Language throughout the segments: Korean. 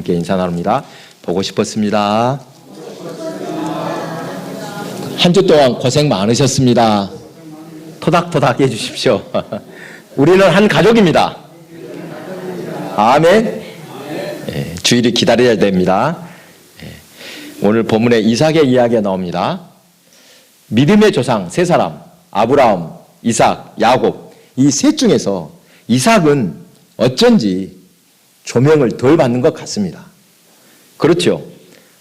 여러분께 인사 나눕니다. 보고 싶었습니다. 한 주 동안 고생 많으셨습니다. 토닥토닥 해주십시오. 우리는 한 가족입니다. 아멘. 주일이 기다려야 됩니다. 오늘 본문에 이삭의 이야기가 나옵니다. 믿음의 조상 세 사람, 아브라함, 이삭, 야곱, 이 셋 중에서 이삭은 어쩐지 조명을 덜 받는 것 같습니다. 그렇죠.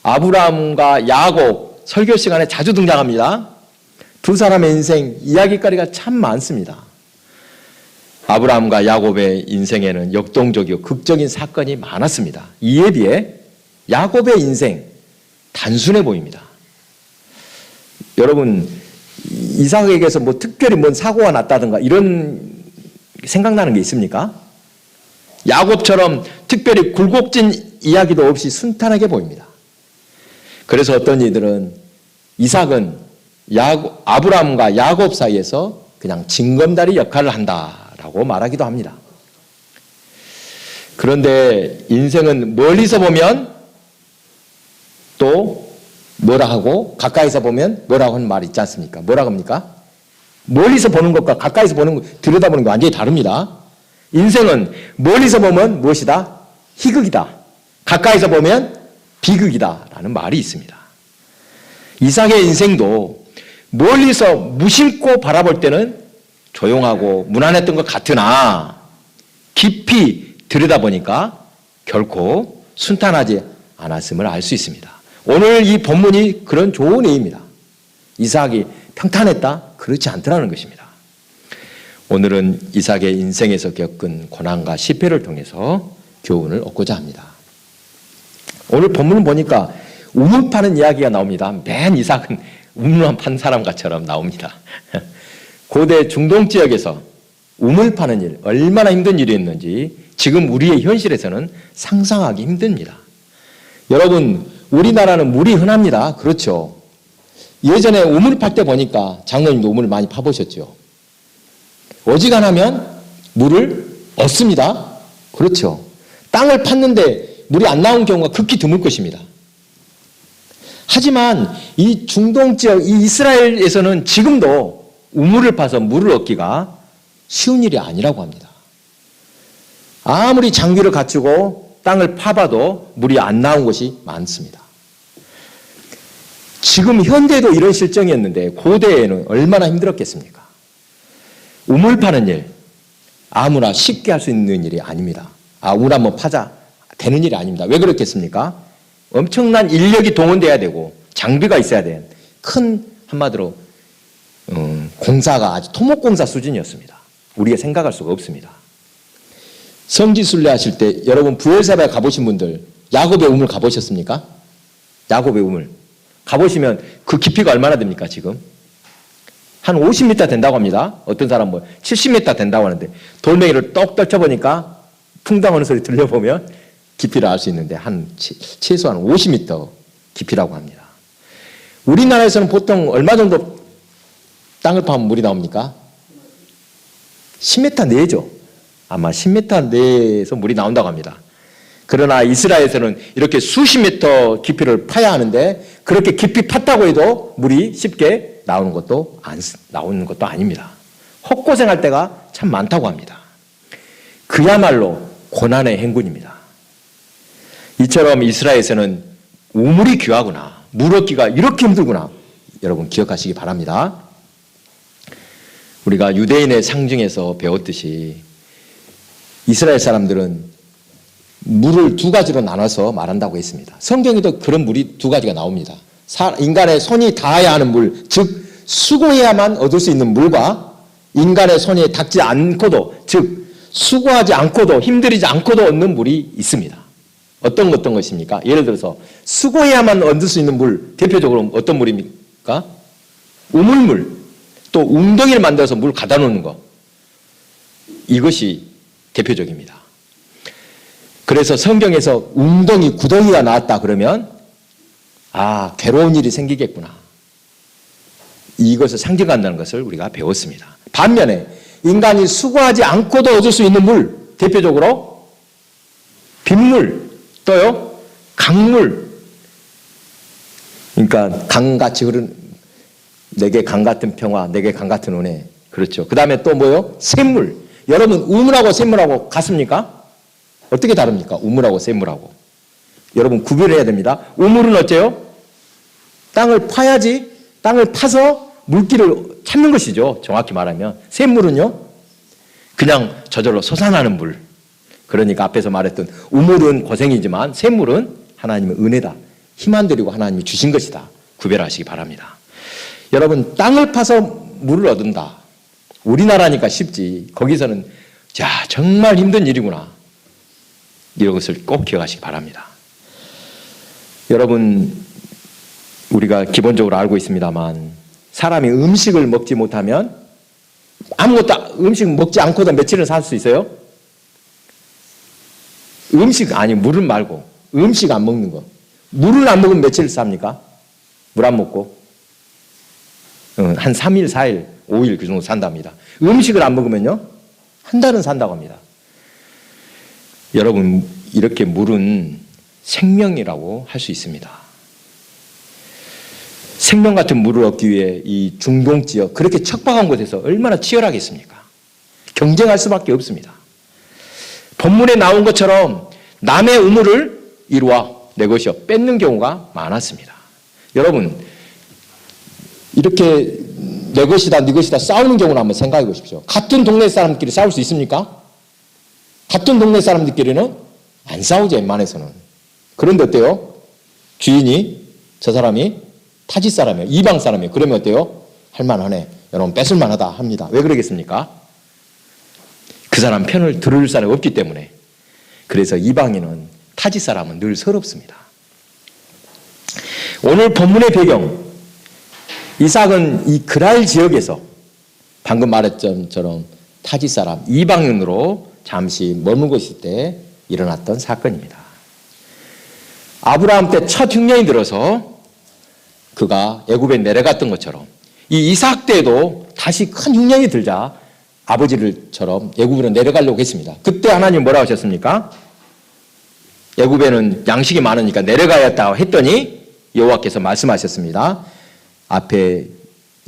아브라함과 야곱 설교 시간에 자주 등장합니다. 두 사람의 인생 이야기거리가 참 많습니다. 아브라함과 야곱의 인생에는 역동적이고 극적인 사건이 많았습니다. 이에 비해 야곱의 인생 단순해 보입니다. 여러분, 이삭에게서 뭐 특별히 뭔 사고가 났다든가 이런 생각나는 게 있습니까? 야곱처럼 특별히 굴곡진 이야기도 없이 순탄하게 보입니다. 그래서 어떤 이들은 이삭은 아브라함과 야곱 사이에서 그냥 징검다리 역할을 한다라고 말하기도 합니다. 그런데 인생은 멀리서 보면 또 뭐라 하고 가까이서 보면 뭐라고 하는 말이 있지 않습니까? 뭐라고 합니까? 멀리서 보는 것과 가까이서 보는 것, 들여다보는 게 완전히 다릅니다. 인생은 멀리서 보면 무엇이다? 희극이다. 가까이서 보면 비극이다 라는 말이 있습니다. 이삭의 인생도 멀리서 무심코 바라볼 때는 조용하고 무난했던 것 같으나 깊이 들여다보니까 결코 순탄하지 않았음을 알 수 있습니다. 오늘 이 본문이 그런 좋은 예입니다. 이삭이 평탄했다? 그렇지 않더라는 것입니다. 오늘은 이삭의 인생에서 겪은 고난과 실패를 통해서 교훈을 얻고자 합니다. 오늘 본문을 보니까 우물 파는 이야기가 나옵니다. 맨 이삭은 우물만 판 사람처럼 나옵니다. 고대 중동 지역에서 우물 파는 일, 얼마나 힘든 일이었는지 지금 우리의 현실에서는 상상하기 힘듭니다. 여러분, 우리나라는 물이 흔합니다. 그렇죠. 예전에 우물 팔 때 보니까 장로님도 우물을 많이 파보셨죠. 어지간하면 물을 얻습니다. 그렇죠. 땅을 팠는데 물이 안 나온 경우가 극히 드물 것입니다. 하지만 이 중동 지역, 이 이스라엘에서는 지금도 우물을 파서 물을 얻기가 쉬운 일이 아니라고 합니다. 아무리 장비를 갖추고 땅을 파봐도 물이 안 나온 곳이 많습니다. 지금 현대에도 이런 실정이었는데 고대에는 얼마나 힘들었겠습니까? 우물 파는 일, 아무나 쉽게 할 수 있는 일이 아닙니다. 우물 한번 파자 되는 일이 아닙니다. 왜 그렇겠습니까? 엄청난 인력이 동원돼야 되고 장비가 있어야 되는 큰 한마디로 공사가 아주 토목공사 수준이었습니다. 우리가 생각할 수가 없습니다. 성지순례 하실 때 여러분 부엘세바에 가보신 분들 야곱의 우물 가보셨습니까? 야곱의 우물 가보시면 그 깊이가 얼마나 됩니까? 지금 한 50m 된다고 합니다. 어떤 사람 뭐 70m 된다고 하는데 돌멩이를 똑 떨쳐보니까 풍당하는 소리 들려보면 깊이를 알 수 있는데 최소한 50m 깊이라고 합니다. 우리나라에서는 보통 얼마 정도 땅을 파면 물이 나옵니까? 10m 내죠. 아마 10m 내에서 물이 나온다고 합니다. 그러나 이스라엘에서는 이렇게 수십 미터 깊이를 파야 하는데 그렇게 깊이 팠다고 해도 물이 쉽게 나오는 것도 아닙니다. 헛고생할 때가 참 많다고 합니다. 그야말로 고난의 행군입니다. 이처럼 이스라엘에서는 우물이 귀하구나, 물 얻기가 이렇게 힘들구나 여러분 기억하시기 바랍니다. 우리가 유대인의 상징에서 배웠듯이 이스라엘 사람들은 물을 두 가지로 나눠서 말한다고 했습니다. 성경에도 그런 물이 두 가지가 나옵니다. 인간의 손이 닿아야 하는 물, 즉 수고해야만 얻을 수 있는 물과 인간의 손이 닿지 않고도, 즉 수고하지 않고도 힘들이지 않고도 얻는 물이 있습니다. 어떤 것입니까? 예를 들어서 수고해야만 얻을 수 있는 물, 대표적으로 어떤 물입니까? 우물물, 또 웅덩이를 만들어서 물 가다 놓는 거, 이것이 대표적입니다. 그래서 성경에서 웅덩이, 구덩이가 나왔다 그러면 괴로운 일이 생기겠구나, 이것을 상징한다는 것을 우리가 배웠습니다. 반면에 인간이 수고하지 않고도 얻을 수 있는 물, 대표적으로 빗물, 또요 강물. 그러니까 강같이 흐르는, 내게 강 같은 평화, 내게 강 같은 은혜. 그렇죠. 그 다음에 또 뭐요? 샘물. 여러분, 우물하고 샘물하고 같습니까? 어떻게 다릅니까? 우물하고 샘물하고. 여러분, 구별해야 됩니다. 우물은 어째요? 땅을 파야지, 땅을 파서 물기를 찾는 것이죠. 정확히 말하면. 샘물은요? 그냥 저절로 솟아나는 물. 그러니까 앞에서 말했던 우물은 고생이지만 샘물은 하나님의 은혜다. 힘 안 들이고 하나님이 주신 것이다. 구별하시기 바랍니다. 여러분, 땅을 파서 물을 얻는다. 우리나라니까 쉽지. 거기서는 자, 정말 힘든 일이구나. 이런 것을 꼭 기억하시기 바랍니다. 여러분, 우리가 기본적으로 알고 있습니다만 사람이 음식을 먹지 못하면 아무것도 음식 먹지 않고도 며칠을 살 수 있어요? 물은 말고 음식 안 먹는 거. 물을 안 먹으면 며칠 삽니까? 물 안 먹고 한 3일, 4일, 5일 그 정도 산답니다. 음식을 안 먹으면요 한 달은 산다고 합니다. 여러분, 이렇게 물은 생명이라고 할 수 있습니다. 생명 같은 물을 얻기 위해 이 중동 지역, 그렇게 척박한 곳에서 얼마나 치열하겠습니까? 경쟁할 수밖에 없습니다. 본문에 나온 것처럼 남의 우물을 이루어 내 것이여 뺏는 경우가 많았습니다. 여러분, 이렇게 내 것이다, 네 것이다 싸우는 경우를 한번 생각해 보십시오. 같은 동네 사람들끼리 싸울 수 있습니까? 같은 동네 사람들끼리는 안 싸우죠, 웬만해서는. 그런데 어때요? 주인이, 저 사람이 타지 사람이에요. 이방 사람이에요. 그러면 어때요? 할만하네. 여러분, 뺏을만하다 합니다. 왜 그러겠습니까? 그 사람 편을 들을 사람이 없기 때문에. 그래서 이방인은, 타지 사람은 늘 서럽습니다. 오늘 본문의 배경, 이삭은 이 그랄 지역에서 방금 말했던 처럼 타지 사람, 이방인으로 잠시 머물고 있을 때 일어났던 사건입니다. 아브라함 때 첫 흉년이 들어서 그가 애굽에 내려갔던 것처럼 이 이삭 때도 다시 큰 흉년이 들자 아버지를처럼 애굽으로 내려가려고 했습니다. 그때 하나님 뭐라고 하셨습니까? 애굽에는 양식이 많으니까 내려가야겠다고 했더니 여호와께서 말씀하셨습니다. 앞에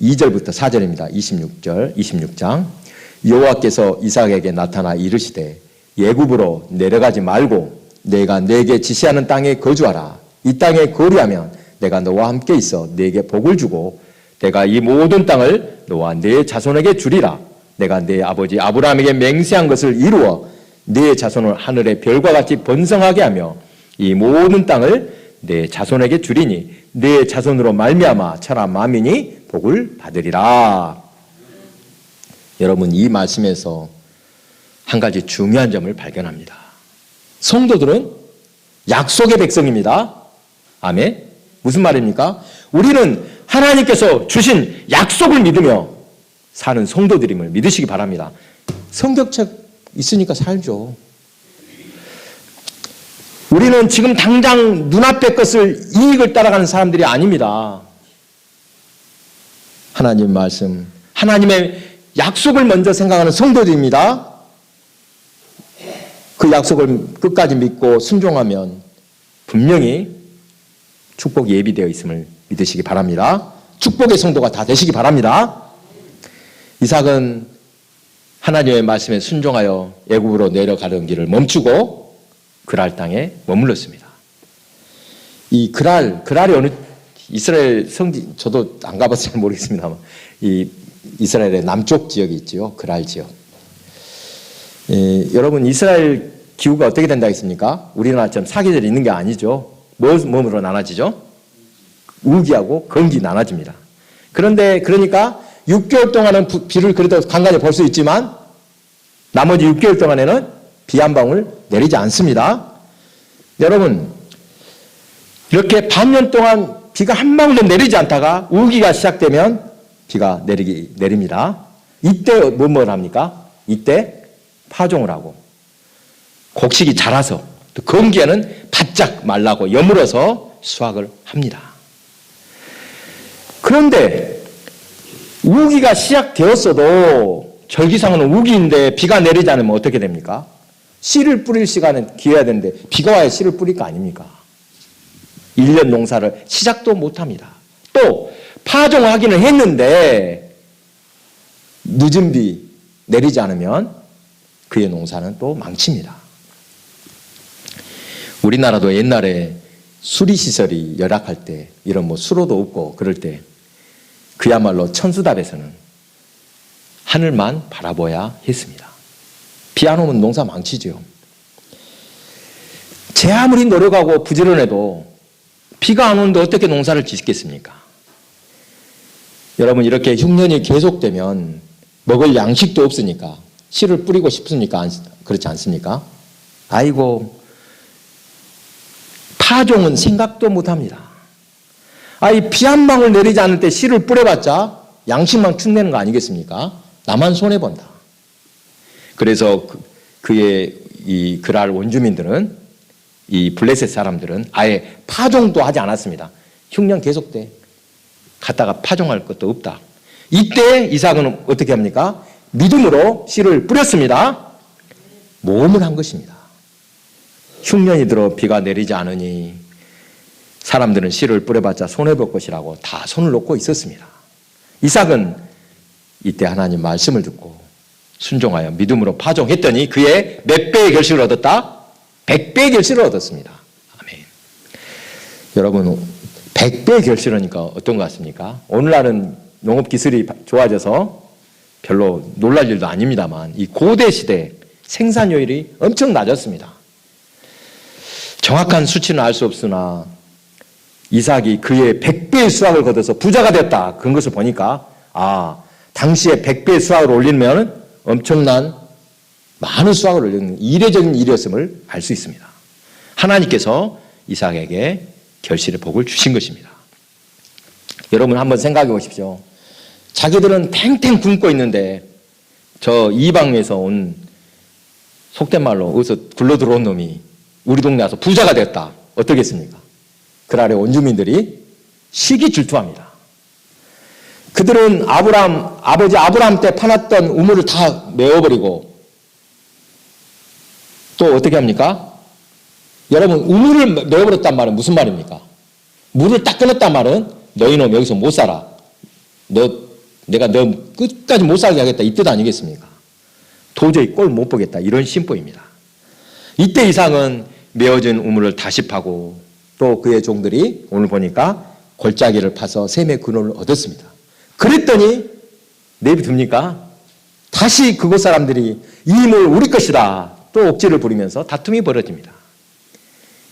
2절부터 4절입니다. 26장. 여호와께서 이삭에게 나타나 이르시되 애굽으로 내려가지 말고 내가 네게 지시하는 땅에 거주하라. 이 땅에 거류하면 내가 너와 함께 있어 네게 복을 주고 내가 이 모든 땅을 너와 네 자손에게 주리라. 내가 네 아버지 아브라함에게 맹세한 것을 이루어 네 자손을 하늘의 별과 같이 번성하게 하며 이 모든 땅을 네 자손에게 주리니 네 자손으로 말미암아 천하 만민이 복을 받으리라. 여러분, 이 말씀에서 한 가지 중요한 점을 발견합니다. 성도들은 약속의 백성입니다. 아멘. 무슨 말입니까? 우리는 하나님께서 주신 약속을 믿으며 사는 성도들임을 믿으시기 바랍니다. 성경책 있으니까 살죠. 우리는 지금 당장 눈앞의 것을, 이익을 따라가는 사람들이 아닙니다. 하나님 말씀, 하나님의 약속을 먼저 생각하는 성도들입니다. 그 약속을 끝까지 믿고 순종하면 분명히 축복 예비되어 있음을 믿으시기 바랍니다. 축복의 성도가 다 되시기 바랍니다. 이삭은 하나님의 말씀에 순종하여 애굽으로 내려가던 길을 멈추고 그랄 땅에 머물렀습니다. 이 그랄이 어느 이스라엘 성지, 저도 안 가봐서 잘 모르겠습니다만 이 이스라엘의 남쪽 지역이 있죠. 그랄 지역. 여러분, 이스라엘 기후가 어떻게 된다 했습니까? 우리나라처럼 사계절이 있는 게 아니죠. 뭐로 나눠지죠? 우기하고 건기 나눠집니다. 그런데 그러니까 6개월 동안은 비를 그래도 간간히 볼 수 있지만 나머지 6개월 동안에는 비 한 방울 내리지 않습니다. 여러분, 이렇게 반년 동안 비가 한 방울도 내리지 않다가 우기가 시작되면 비가 내립니다. 이때 뭘 합니까? 이때 파종을 하고 곡식이 자라서 또 건기에는 바짝 말라고 여물어서 수확을 합니다. 그런데 우기가 시작되었어도 절기상은 우기인데 비가 내리지 않으면 어떻게 됩니까? 씨를 뿌릴 시간은 기회야 되는데 비가 와야 씨를 뿌릴 거 아닙니까? 1년 농사를 시작도 못합니다. 또 파종하기는 했는데 늦은 비 내리지 않으면 그의 농사는 또 망칩니다. 우리나라도 옛날에 수리시설이 열악할 때, 이런 수로도 없고 그럴 때 그야말로 천수답에서는 하늘만 바라봐야 했습니다. 비 안 오면 농사 망치죠. 제 아무리 노력하고 부지런해도 비가 안 오는데 어떻게 농사를 짓겠습니까? 여러분, 이렇게 흉년이 계속되면 먹을 양식도 없으니까 씨를 뿌리고 싶습니까? 그렇지 않습니까? 아이고, 파종은 생각도 못합니다. 비 한 방울 내리지 않을 때 씨를 뿌려봤자 양식만 축내는 거 아니겠습니까? 나만 손해본다. 그래서 그의 이 그랄 원주민들은, 이 블레셋 사람들은 아예 파종도 하지 않았습니다. 흉년 계속돼. 갔다가 파종할 것도 없다. 이때 이삭은 어떻게 합니까? 믿음으로 씨를 뿌렸습니다. 모험을 한 것입니다. 흉년이 들어 비가 내리지 않으니 사람들은 씨를 뿌려봤자 손해볼 것이라고 다 손을 놓고 있었습니다. 이삭은 이때 하나님 말씀을 듣고 순종하여 믿음으로 파종했더니 그의 몇 배의 결실을 얻었다? 100배의 결실을 얻었습니다. 아멘. 여러분, 100배의 결실하니까 어떤 것 같습니까? 오늘날은 농업기술이 좋아져서 별로 놀랄 일도 아닙니다만 이 고대 시대 생산효율이 엄청 낮았습니다. 정확한 수치는 알 수 없으나 이삭이 그의 100배의 수확을 거둬서 부자가 됐다. 그런 것을 보니까 당시에 100배의 수확을 올리면 엄청난 많은 수확을 올리는 이례적인 일이었음을 알 수 있습니다. 하나님께서 이삭에게 결실의 복을 주신 것입니다. 여러분 한번 생각해 보십시오. 자기들은 탱탱 굶고 있는데 저 이방에서 온, 속된 말로 어디서 굴러 들어온 놈이 우리 동네 와서 부자가 됐다. 어떻겠습니까? 그날에 원주민들이 시기질투합니다. 그들은 아버지 아브라함 때 파놨던 우물을 다 메워버리고 또 어떻게 합니까? 여러분, 우물을 메워버렸단 말은 무슨 말입니까? 물을 딱 끊었단 말은 너희는 여기서 못 살아. 내가 너 끝까지 못 살게 하겠다. 이 뜻 아니겠습니까? 도저히 꼴 못 보겠다. 이런 심보입니다. 이때 이삭은 메워진 우물을 다시 파고 또 그의 종들이 오늘 보니까 골짜기를 파서 샘의 근원을 얻었습니다. 그랬더니 내비 듭니까? 다시 그곳 사람들이 이 물 우리 것이다. 또 옥지를 부리면서 다툼이 벌어집니다.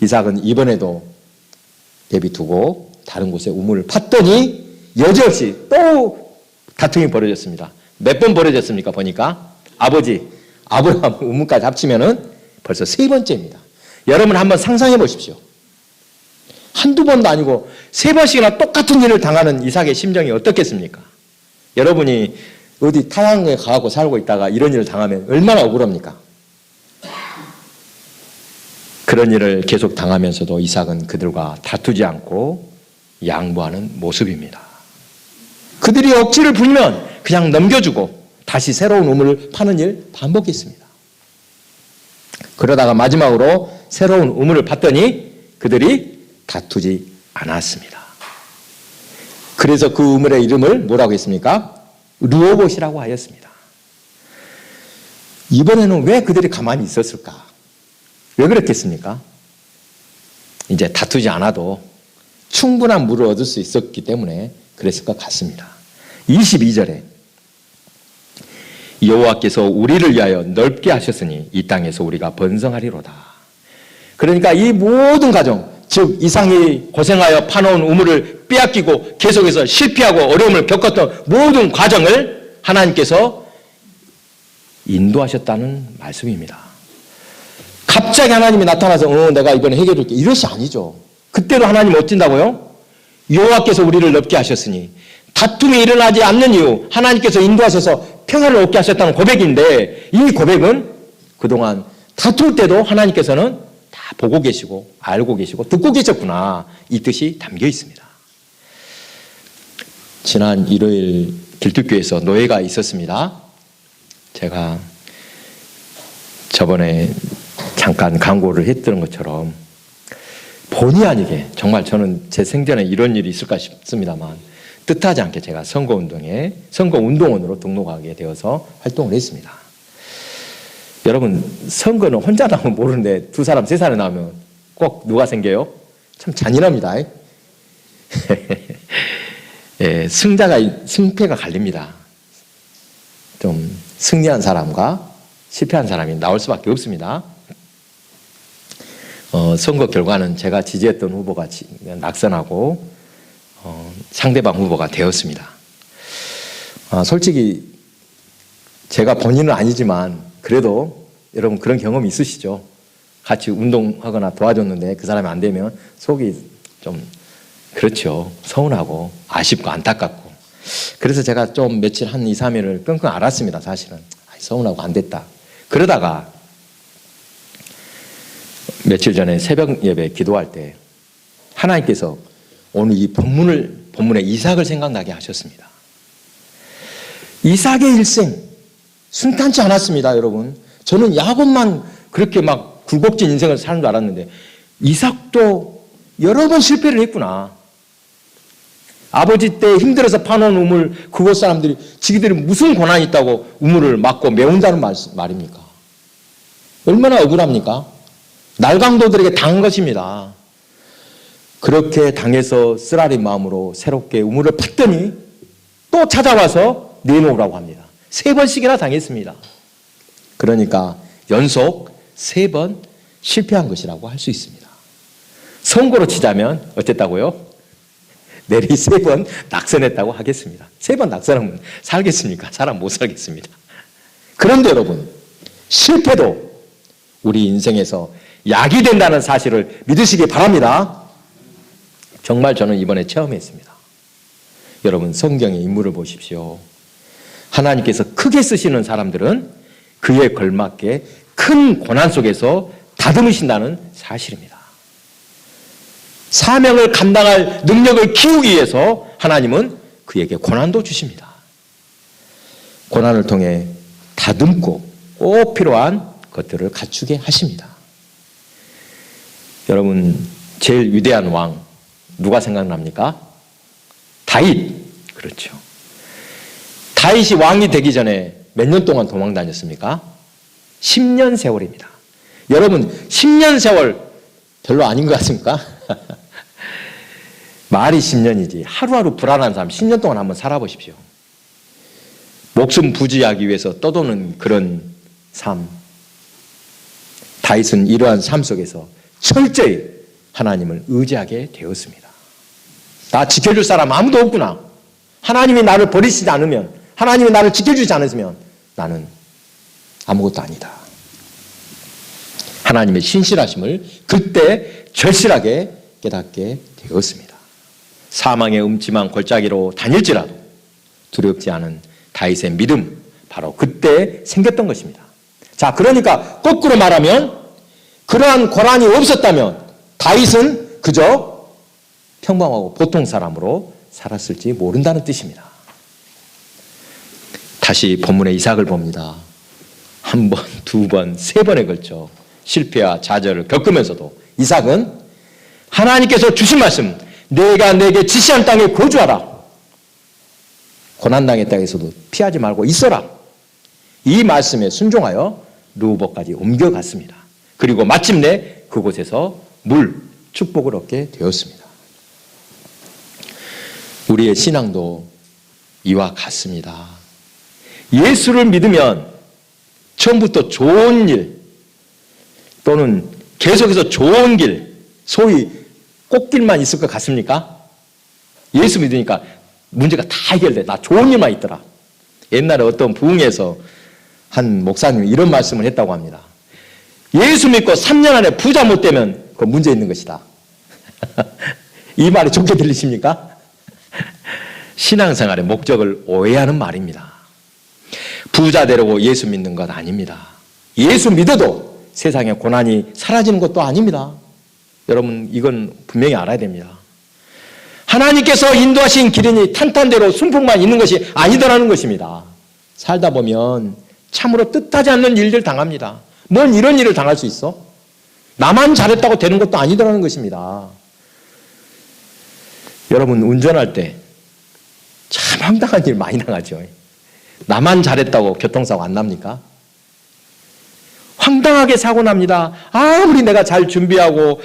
이삭은 이번에도 내비 두고 다른 곳에 우물을 팠더니 여지없이 또 다툼이 벌어졌습니다. 몇 번 벌어졌습니까? 보니까 아버지 아브라함 우물까지 합치면은 벌써 3번째입니다. 여러분 한번 상상해 보십시오. 한두 번도 아니고 3번씩이나 똑같은 일을 당하는 이삭의 심정이 어떻겠습니까? 여러분이 어디 타향에 가고 살고 있다가 이런 일을 당하면 얼마나 억울합니까? 그런 일을 계속 당하면서도 이삭은 그들과 다투지 않고 양보하는 모습입니다. 그들이 억지를 부리면 그냥 넘겨주고 다시 새로운 우물을 파는 일 반복했습니다. 그러다가 마지막으로 새로운 우물을 팠더니 그들이 다투지 않았습니다. 그래서 그 우물의 이름을 뭐라고 했습니까? 르호봇이라고 하였습니다. 이번에는 왜 그들이 가만히 있었을까? 왜 그랬겠습니까? 이제 다투지 않아도 충분한 물을 얻을 수 있었기 때문에 그랬을 것 같습니다. 22절에 여호와께서 우리를 위하여 넓게 하셨으니 이 땅에서 우리가 번성하리로다. 그러니까 이 모든 과정, 즉 이삭이 고생하여 파놓은 우물을 빼앗기고 계속해서 실패하고 어려움을 겪었던 모든 과정을 하나님께서 인도하셨다는 말씀입니다. 갑자기 하나님이 나타나서 내가 이번에 해결해줄게 이것이 아니죠. 그때도 하나님 어쩐다고요? 여호와께서 우리를 넓게 하셨으니 다툼이 일어나지 않는 이유 하나님께서 인도하셔서 평화를 얻게 하셨다는 고백인데 이 고백은 그동안 다툴 때도 하나님께서는 다 보고 계시고 알고 계시고 듣고 계셨구나 이 뜻이 담겨 있습니다. 지난 일요일 길쭉교회에서 노예가 있었습니다. 제가 저번에 잠깐 광고를 했던 것처럼 본의 아니게 정말 저는 제 생전에 이런 일이 있을까 싶습니다만 뜻하지 않게 제가 선거운동원으로 등록하게 되어서 활동을 했습니다. 여러분, 선거는 혼자 나오면 모르는데 두 사람, 세 사람이 나오면 꼭 누가 생겨요? 참 잔인합니다. 예, 승패가 갈립니다. 좀 승리한 사람과 실패한 사람이 나올 수밖에 없습니다. 선거 결과는 제가 지지했던 후보가 낙선하고 상대방 후보가 되었습니다. 솔직히 제가 본인은 아니지만 그래도 여러분 그런 경험이 있으시죠? 같이 운동하거나 도와줬는데 그 사람이 안 되면 속이 좀 그렇죠. 서운하고 아쉽고 안타깝고. 그래서 제가 좀 며칠 한 2, 3일을 끙끙 앓았습니다. 사실은 서운하고 안 됐다. 그러다가 며칠 전에 새벽 예배 기도할 때 하나님께서 오늘 이 본문의 이삭을 생각나게 하셨습니다. 이삭의 일생 순탄치 않았습니다, 여러분. 저는 야곱만 그렇게 막 굴곡진 인생을 사는 줄 알았는데 이삭도 여러 번 실패를 했구나. 아버지 때 힘들어서 파놓은 우물 그곳 사람들이 지기들이 무슨 고난이 있다고 우물을 막고 메운다는 말입니까? 얼마나 억울합니까? 날강도들에게 당한 것입니다. 그렇게 당해서 쓰라린 마음으로 새롭게 우물을 팠더니 또 찾아와서 내놓으라고 합니다. 3번씩이나 당했습니다. 그러니까 연속 3번 실패한 것이라고 할 수 있습니다. 선거로 치자면 어땠다고요? 내리 3번 낙선했다고 하겠습니다. 3번 낙선하면 살겠습니까? 사람 못 살겠습니다. 그런데 여러분, 실패도 우리 인생에서 약이 된다는 사실을 믿으시기 바랍니다. 정말 저는 이번에 체험했습니다. 여러분, 성경의 인물을 보십시오. 하나님께서 크게 쓰시는 사람들은 그에 걸맞게 큰 고난 속에서 다듬으신다는 사실입니다. 사명을 감당할 능력을 키우기 위해서 하나님은 그에게 고난도 주십니다. 고난을 통해 다듬고 꼭 필요한 것들을 갖추게 하십니다. 여러분, 제일 위대한 왕 누가 생각납니까? 다윗. 그렇죠. 다윗이 왕이 되기 전에 몇 년 동안 도망 다녔습니까? 10년 세월입니다. 여러분, 10년 세월 별로 아닌 것 같습니까? 말이 10년이지 하루하루 불안한 사람 10년 동안 한번 살아보십시오. 목숨 부지하기 위해서 떠도는 그런 삶. 다윗은 이러한 삶 속에서 철저히 하나님을 의지하게 되었습니다. 나 지켜줄 사람 아무도 없구나. 하나님이 나를 버리시지 않으면, 하나님이 나를 지켜주지 않으시면 나는 아무것도 아니다. 하나님의 신실하심을 그때 절실하게 깨닫게 되었습니다. 사망의 음침한 골짜기로 다닐지라도 두렵지 않은 다윗의 믿음, 바로 그때 생겼던 것입니다. 자, 그러니까 거꾸로 말하면 그러한 고난이 없었다면 다윗은 그저 평범하고 보통 사람으로 살았을지 모른다는 뜻입니다. 다시 본문의 이삭을 봅니다. 1번, 2번, 3번에 걸쳐 실패와 좌절을 겪으면서도 이삭은 하나님께서 주신 말씀, 내가 내게 지시한 땅에 거주하라. 고난당의 땅에서도 피하지 말고 있어라. 이 말씀에 순종하여 르호보까지 옮겨갔습니다. 그리고 마침내 그곳에서 축복을 얻게 되었습니다. 우리의 신앙도 이와 같습니다. 예수를 믿으면 처음부터 좋은 일 또는 계속해서 좋은 길, 소위 꽃길만 있을 것 같습니까? 예수 믿으니까 문제가 다 해결돼. 나 좋은 일만 있더라. 옛날에 어떤 부흥에서 한 목사님이 이런 말씀을 했다고 합니다. 예수 믿고 3년 안에 부자 못 되면 그 문제 있는 것이다. 이 말이 좋게 들리십니까? 신앙생활의 목적을 오해하는 말입니다. 부자 되려고 예수 믿는 것 아닙니다. 예수 믿어도 세상의 고난이 사라지는 것도 아닙니다. 여러분, 이건 분명히 알아야 됩니다. 하나님께서 인도하신 길이니 탄탄대로 순풍만 있는 것이 아니더라는 것입니다. 살다 보면 참으로 뜻하지 않는 일들 당합니다. 뭔 이런 일을 당할 수 있어? 나만 잘했다고 되는 것도 아니더라는 것입니다. 여러분 운전할 때 참 황당한 일 많이 나가죠. 나만 잘했다고 교통사고 안 납니까? 황당하게 사고 납니다. 아무리 내가 잘 준비하고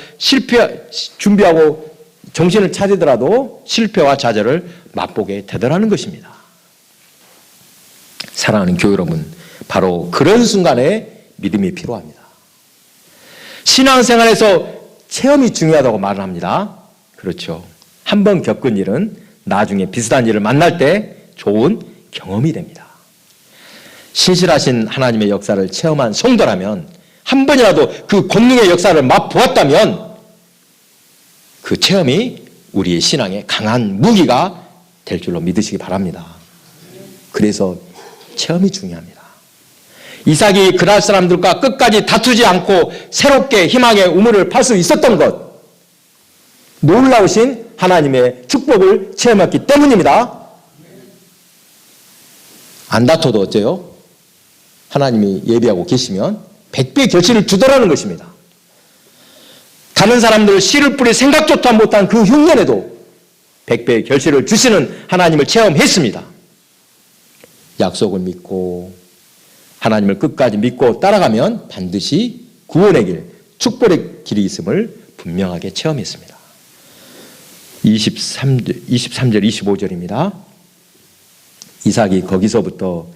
준비하고 정신을 차리더라도 실패와 좌절을 맛보게 되더라는 것입니다. 사랑하는 교회 여러분, 바로 그런 순간에 믿음이 필요합니다. 신앙생활에서 체험이 중요하다고 말을 합니다. 그렇죠. 한번 겪은 일은 나중에 비슷한 일을 만날 때 좋은 경험이 됩니다. 신실하신 하나님의 역사를 체험한 성도라면, 한 번이라도 그 권능의 역사를 맛보았다면 그 체험이 우리의 신앙에 강한 무기가 될 줄로 믿으시기 바랍니다. 그래서 체험이 중요합니다. 이삭이 그랄 사람들과 끝까지 다투지 않고 새롭게 희망의 우물을 팔 수 있었던 것, 놀라우신 하나님의 축복을 체험했기 때문입니다. 안 다퉈도 어째요? 하나님이 예비하고 계시면 100배 결실을 주더라는 것입니다. 다른 사람들 씨를 뿌릴 생각조차 못한 그 흉년에도 100배의 결실을 주시는 하나님을 체험했습니다. 약속을 믿고 하나님을 끝까지 믿고 따라가면 반드시 구원의 길, 축복의 길이 있음을 분명하게 체험했습니다. 23절, 25절입니다. 이삭이 거기서부터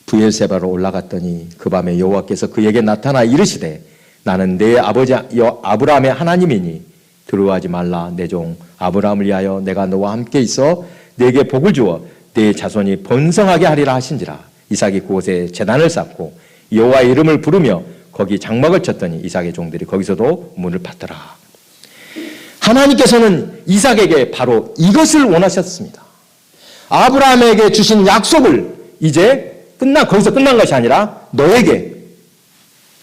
부엘세바로 올라갔더니 그 밤에 여호와께서 그에게 나타나 이르시되 나는 내 아버지 아브라함의 하나님이니 두려워하지 말라. 내 종 아브라함을 위하여 내가 너와 함께 있어 내게 복을 주어 내 자손이 번성하게 하리라 하신지라. 이삭이 그곳에 제단을 쌓고 여호와의 이름을 부르며 거기 장막을 쳤더니 이삭의 종들이 거기서도 문을 팠더라. 하나님께서는 이삭에게 바로 이것을 원하셨습니다. 아브라함에게 주신 약속을 이제 거기서 끝난 것이 아니라 너에게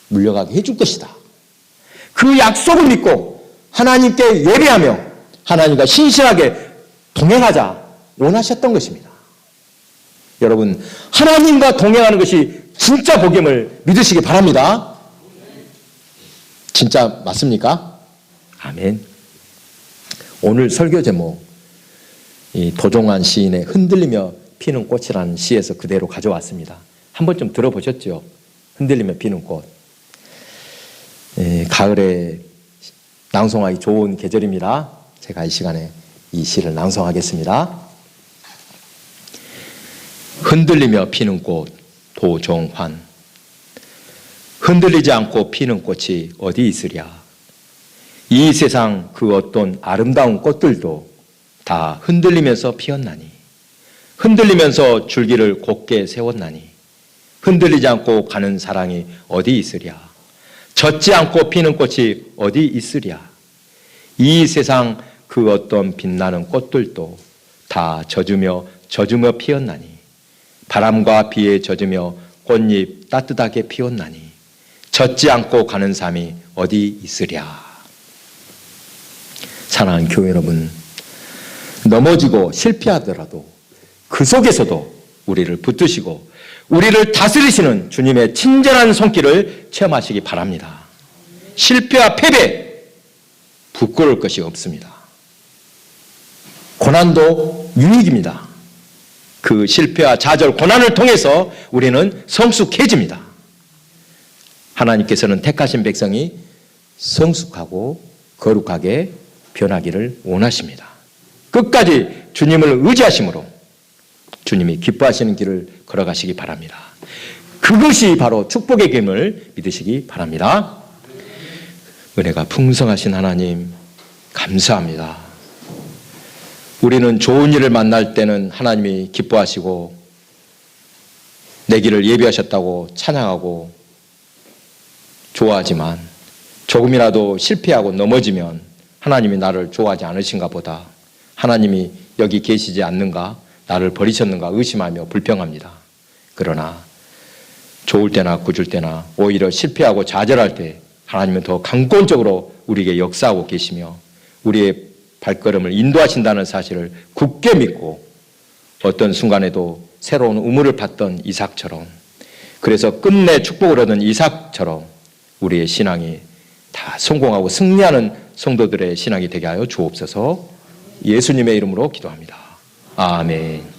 물려가게 해줄 것이다. 그 약속을 믿고 하나님께 예배하며 하나님과 신실하게 동행하자 원하셨던 것입니다. 여러분, 하나님과 동행하는 것이 진짜 복임을 믿으시기 바랍니다. 진짜 맞습니까? 아멘. 오늘 설교 제목, 이 도종환 시인의 흔들리며 피는 꽃이라는 시에서 그대로 가져왔습니다. 한 번쯤 들어보셨죠? 흔들리며 피는 꽃. 가을에 낭송하기 좋은 계절입니다. 제가 이 시간에 이 시를 낭송하겠습니다. 흔들리며 피는 꽃, 도종환. 흔들리지 않고 피는 꽃이 어디 있으랴. 이 세상 그 어떤 아름다운 꽃들도 다 흔들리면서 피었나니, 흔들리면서 줄기를 곧게 세웠나니, 흔들리지 않고 가는 사랑이 어디 있으랴. 젖지 않고 피는 꽃이 어디 있으랴. 이 세상 그 어떤 빛나는 꽃들도 다 젖으며 피었나니, 바람과 비에 젖으며 꽃잎 따뜻하게 피었나니, 젖지 않고 가는 삶이 어디 있으랴. 사랑하는 교회 여러분, 넘어지고 실패하더라도 그 속에서도 우리를 붙드시고 우리를 다스리시는 주님의 친절한 손길을 체험하시기 바랍니다. 실패와 패배, 부끄러울 것이 없습니다. 고난도 유익입니다. 그 실패와 좌절, 고난을 통해서 우리는 성숙해집니다. 하나님께서는 택하신 백성이 성숙하고 거룩하게 변하기를 원하십니다. 끝까지 주님을 의지하심으로 주님이 기뻐하시는 길을 걸어가시기 바랍니다. 그것이 바로 축복의 길임을 믿으시기 바랍니다. 은혜가 풍성하신 하나님 감사합니다. 우리는 좋은 일을 만날 때는 하나님이 기뻐하시고 내 길을 예비하셨다고 찬양하고 좋아하지만 조금이라도 실패하고 넘어지면 하나님이 나를 좋아하지 않으신가 보다, 하나님이 여기 계시지 않는가, 나를 버리셨는가 의심하며 불평합니다. 그러나 좋을 때나 굳을 때나 오히려 실패하고 좌절할 때 하나님은 더 강권적으로 우리에게 역사하고 계시며 우리의 발걸음을 인도하신다는 사실을 굳게 믿고 어떤 순간에도 새로운 우물을 팠던 이삭처럼, 그래서 끝내 축복을 얻은 이삭처럼 우리의 신앙이 다 성공하고 승리하는 성도들의 신앙이 되게 하여 주옵소서. 예수님의 이름으로 기도합니다. 아멘.